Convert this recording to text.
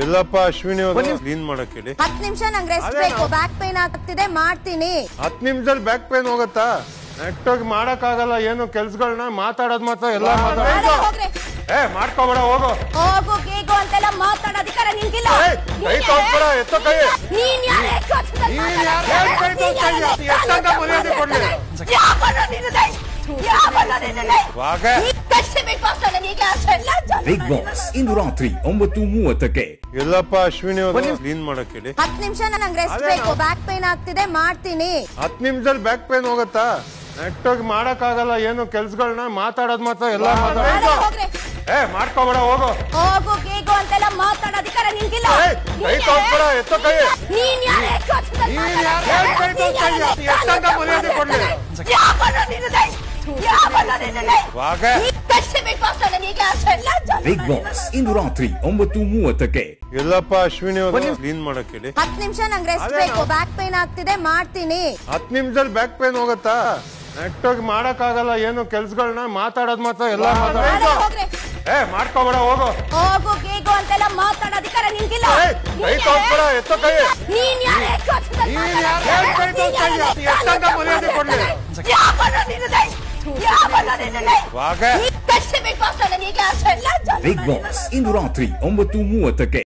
ಎಲ್ಲಪ್ಪ ಅಶ್ವಿನಿ ಅವರು ಕ್ಲೀನ್ ಮಾಡಕ್ ಹೇಳಿ 10 ನಿಮಿಷ ನಂಗೆ ರೆಸ್ಟ್ ಬೇಕು, ಬ್ಯಾಕ್ ಪೇನ್ ಆಗ್ತಿದೆ, ಮಾಡ್ತೀನಿ. 10 ನಿಮಿಷದಲ್ಲಿ ಬ್ಯಾಕ್ ಪೇನ್ ಹೋಗತ್ತಾ? ನೆಕ್ಟಾಗಿ ಮಾಡಕ್ ಆಗಲ್ಲ ಏನು ಕೆಲ್ಸಗಳನ್ನ, ಮಾತಾಡೋದ್ ಮಾತ್ರ ಎಲ್ಲ ಮಾಡ್ಕೋಬೇಡ, ಹೋಗು ಹೋಗು ಗೇಗು ಅಂತೆಲ್ಲ ಮಾತಾಡೋ ಅಧಿಕಾರ ನಿನ್ಗಿಲ್ಲ. ಕೈ ತೋರ್ಸ್ಬೇಡ, ಎತ್ತೋ ಕೈ. ನೀನ್ ಬಿಗ್ ಬಾಸ್ ಇಂದು ರಾತ್ರಿ 9:30ಕ್ಕೆ. ಎಲ್ಲಪ್ಪ ಅಶ್ವಿನಿ ಅವರು ಕ್ಲೀನ್ ಮಾಡಕ್ ಹೇಳಿ 10 ನಿಮಿಷ ನಂಗೆ ರೆಸ್ಟ್ ಬೇಕು, ಬ್ಯಾಕ್ ಪೇನ್ ಆಗ್ತಿದೆ, ಮಾಡ್ತೀನಿ. 10 ನಿಮಿಷದಲ್ಲಿ ಬ್ಯಾಕ್ ಪೇನ್ ಹೋಗತ್ತಾ? ನೆಕ್ಟಾಗಿ ಮಾಡಕ್ ಆಗಲ್ಲ ಏನು ಕೆಲ್ಸಗಳನ್ನ, ಮಾತಾಡೋದ್ ಮಾತ್ರ ಎಲ್ಲ ಮಾಡ್ಕೋಬೇಡ, ಹೋಗು ಹೋಗು ಗೇಗು ಅಂತೆಲ್ಲ ಮಾತಾಡೋ ಅಧಿಕಾರ ನಿನ್ಗಿಲ್ಲ. ಕೈ ತೋರ್ಸ್ಬೇಡ, ಎತ್ತೋ ಕೈ. ನೀನ್ ಬಿಗ್ ಬಾಸ್ ಇಂದು ರಾತ್ರಿ 9:30ಕ್ಕೆ. ಎಲ್ಲಪ್ಪ ಅಶ್ವಿನಿ ಅವರು ಕ್ಲೀನ್ ಮಾಡಕ್ ಹೇಳಿ 10 ನಿಮಿಷ ನಂಗೆ ರೆಸ್ಟ್ ಬೇಕು, ಬ್ಯಾಕ್ ಪೇನ್ ಆಗ್ತಿದೆ, ಮಾಡ್ತೀನಿ. 10 ನಿಮಿಷದಲ್ಲಿ ಬ್ಯಾಕ್ ಪೇನ್ ಹೋಗತ್ತಾ? ನೆಕ್ಟಾಗಿ ಮಾಡಕ್ ಆಗಲ್ಲ ಏನು ಕೆಲ್ಸಗಳನ್ನ, ಮಾತಾಡೋದ್ ಮಾತ್ರ ಎಲ್ಲ ಮಾಡ್ಕೋಬೇಡ, ಹೋಗು ಹೋಗು ಗೇಗು ಅಂತೆಲ್ಲ ಮಾತಾಡೋ ಅಧಿಕಾರ ನಿನ್ಗಿಲ್ಲ. ಕೈ ತೋರ್ಸ್ಬೇಡ, ಎತ್ತೋ ಕೈ. ನೀನ್ ಬಿಗ್ ಬಾಸ್ ಇಂದು ರಾತ್ರಿ 9:30ಕ್ಕೆ.